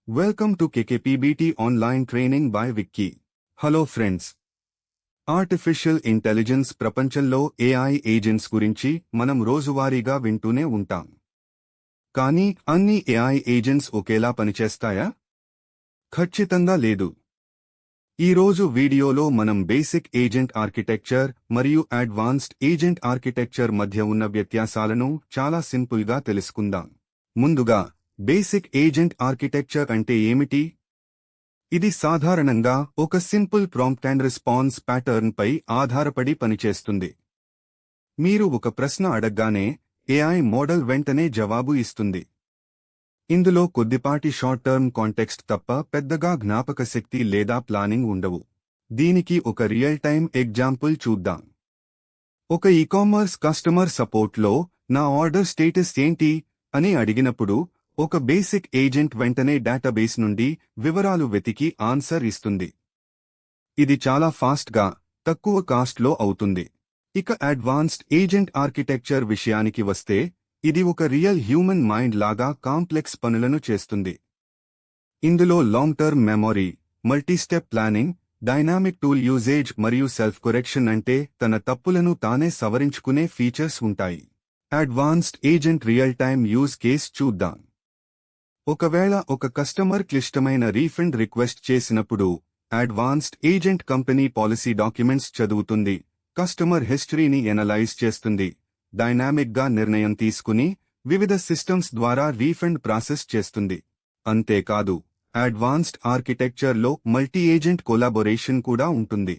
Welcome to KKPBT Online Training by Vicky. Hello friends. Artificial intelligence ప్రపంచంలో AI agents గురించి మనం రోజువారీగా వింటూనే ఉంటాం. కానీ అన్ని AI ఏజెంట్స్ ఒకేలా పనిచేస్తాయా? ఖచ్చితంగా లేదు. ఈరోజు వీడియోలో మనం బేసిక్ ఏజెంట్ ఆర్కిటెక్చర్ మరియు అడ్వాన్స్డ్ ఏజెంట్ ఆర్కిటెక్చర్ మధ్య ఉన్న వ్యత్యాసాలను చాలా సింపుల్గా తెలుసుకుందాం. ముందుగా బేసిక్ ఏజెంట్ ఆర్కిటెక్చర్ అంటే ఏమిటి? ఇది సాధారణంగా ఒక simple prompt and response pattern పై ఆధారపడి పనిచేస్తుంది. మీరు ఒక ప్రశ్న అడగ్గానే AI మోడల్ వెంటనే జవాబు ఇస్తుంది. ఇందులో కొద్దిపాటి షార్ట్ టర్మ్ కాంటెక్స్ట్ తప్ప పెద్దగా జ్ఞాపకశక్తి లేదా ప్లానింగ్ ఉండవు. దీనికి ఒక రియల్ టైమ్ ఎగ్జాంపుల్ చూద్దాం. ఒక ఈకామర్స్ కస్టమర్ సపోర్ట్లో నా ఆర్డర్ స్టేటస్ ఏంటి అని అడిగినప్పుడు ఒక బేసిక్ ఏజెంట్ వెంటనే డేటాబేస్ నుండి వివరాలు వెతికి ఆన్సర్ ఇస్తుంది. ఇది చాలా ఫాస్ట్గా, తక్కువ కాస్ట్లో అవుతుంది. ఇక అడ్వాన్స్డ్ ఏజెంట్ ఆర్కిటెక్చర్ విషయానికి వస్తే ఇది ఒక రియల్ హ్యూమన్ మైండ్ లాగా కాంప్లెక్స్ పనులను చేస్తుంది. ఇందులో long term memory, multistep planning, dynamic tool usage మరియు సెల్ఫ్ కరెక్షన్ అంటే తన తప్పులను తానే సవరించుకునే ఫీచర్స్ ఉంటాయి. Advanced agent real time use case చూద్దాం. ఒకవేళ ఒక కస్టమర్ క్లిష్టమైన రీఫండ్ రిక్వెస్ట్ చేసినప్పుడు advanced agent company policy documents చదువుతుంది, కస్టమర్ హిస్టరీని ఎనలైజ్ చేస్తుంది, డైనామిక్గా నిర్ణయం తీసుకుని వివిధ సిస్టమ్స్ ద్వారా రీఫండ్ ప్రాసెస్ చేస్తుంది. అంతేకాదు, అడ్వాన్స్డ్ ఆర్కిటెక్చర్లో మల్టీ ఏజెంట్ కొలాబొరేషన్ కూడా ఉంటుంది.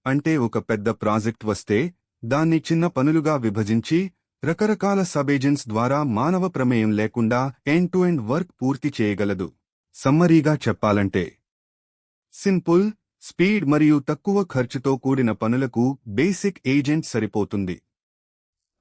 అంటే ఒక పెద్ద ప్రాజెక్ట్ వస్తే దాన్ని చిన్న పనులుగా విభజించి రకరకాల సబ్ ఏజెంట్స్ ద్వారా మానవ ప్రమేయం లేకుండా ఎండ్ టు ఎండ్ వర్క్ పూర్తి చేయగలదు. సమ్మరీగా చెప్పాలంటే సింపుల్, స్పీడ్ మరియు తక్కువ ఖర్చుతో కూడిన పనులకు బేసిక్ ఏజెంట్ సరిపోతుంది.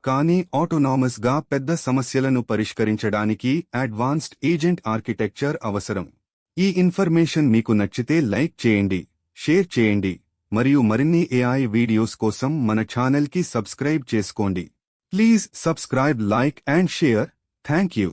కానీ ఆటోనామస్గా పెద్ద సమస్యలను పరిష్కరించడానికి అడ్వాన్స్డ్ ఏజెంట్ ఆర్కిటెక్చర్ అవసరం. ఈ ఇన్ఫర్మేషన్ మీకు నచ్చితే లైక్ చేయండి, షేర్ చేయండి మరియు మరిన్ని AI వీడియోస్ కోసం మన ఛానల్కి సబ్స్క్రైబ్ చేసుకోండి. Please subscribe, like and share. Thank you.